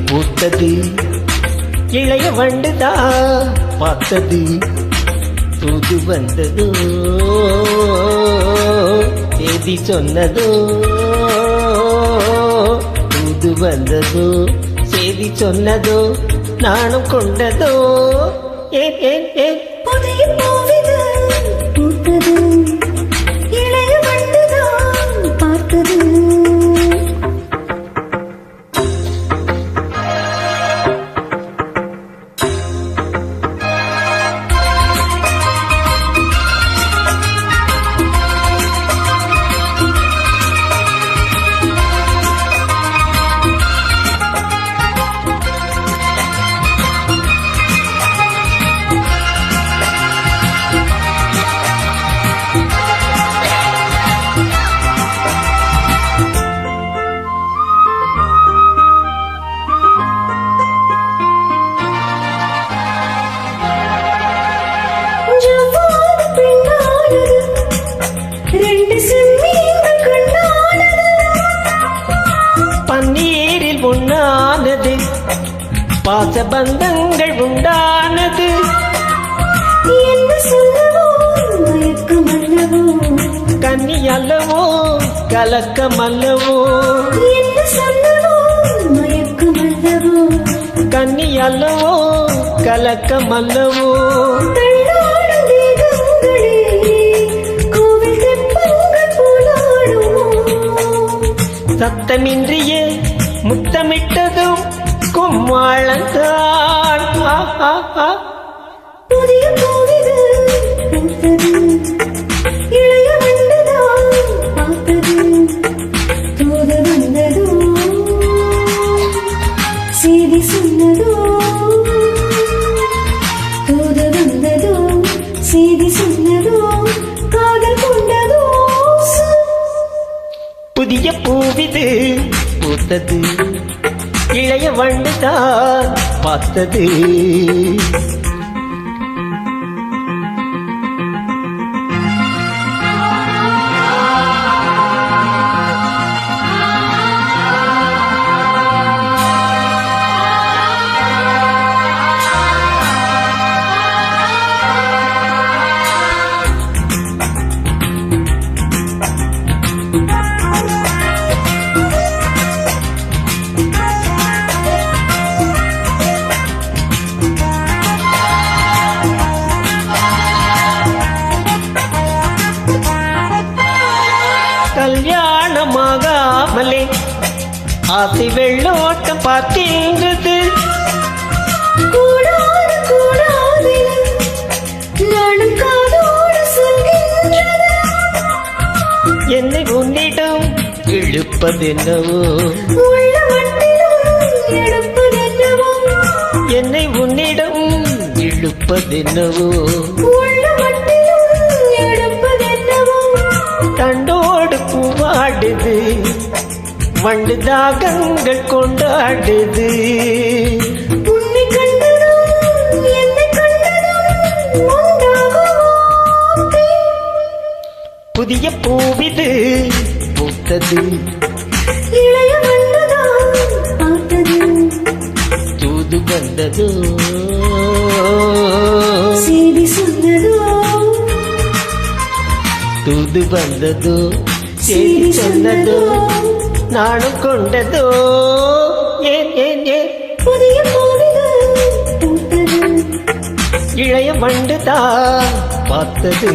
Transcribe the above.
பூத்தது இளைய வண்டுதான் பார்த்தது தூது வந்ததோ தேதி சொன்னதோ தூது வந்ததோ செய்தி சொன்னதோ நானும் கொண்டதோ ஏன் ஏன் ஏன் புதிய பூவிது பூத்தது இளைய வண்டுதான் பார்த்தது பன்னீரில் உண்ணானது பாசபந்தங்கள் உண்டானது என்ன சொல்லவோ மயக்கம் அல்லவோ கன்னி அல்லவோ கலக்கம் அல்லவோ என்ன சொல்லவோ மயக்கம் அல்லவோ கன்னி அல்லவோ கலக்கம் அல்லவோ தள்ளாடும் தேகங்களே கோவில் தெப்பங்கள் போலாடுமோ சத்தமின்றியே முத்தமிட்டதும் கும்மாளந்தான் புதிய பூவிது பூத்தது இளைய வண்டுதான் பார்த்தது தூது வந்ததோ செய்தி சொன்னதோ தூது வந்ததோ செய்தி சொன்னதோ காதல் கொண்டதோ புதிய பூவிது பூத்தது இளைய வண்டுதான் பார்த்தது கல்யாணமாகாமலே ஆசை வெள்ளோட்டம் பார்க்கின்றது கூடாது கூடாது நானும் காதோடு சொல்கின்றது என்னை உன்னிடம் இழுப்பதென்னவோ உள்ள வண்டிலும் எடுப்பதென்னவோ என்னை உன்னிடம் இழுப்பதென்னவோ உள்ள வண்டிலும் எடுப்பதென்னவோ தண்டோடு பூவாடுது வண்டு தாகங்கள் கொண்டாடுது உன்னை கண்டதும் என்னை கண்டதும் உண்டாகுமோ புதிய பூவிது பூத்தது இளைய வண்டுதான் பார்த்தது தூது வந்ததோ செய்தி சொன்னதோ தூது வந்ததோ செய்தி சொன்னதோ நானும் கொண்டதோ ஏன் ஏன் ஏன் புதிய பூவிது பூத்தது இளைய வண்டுதான் பார்த்தது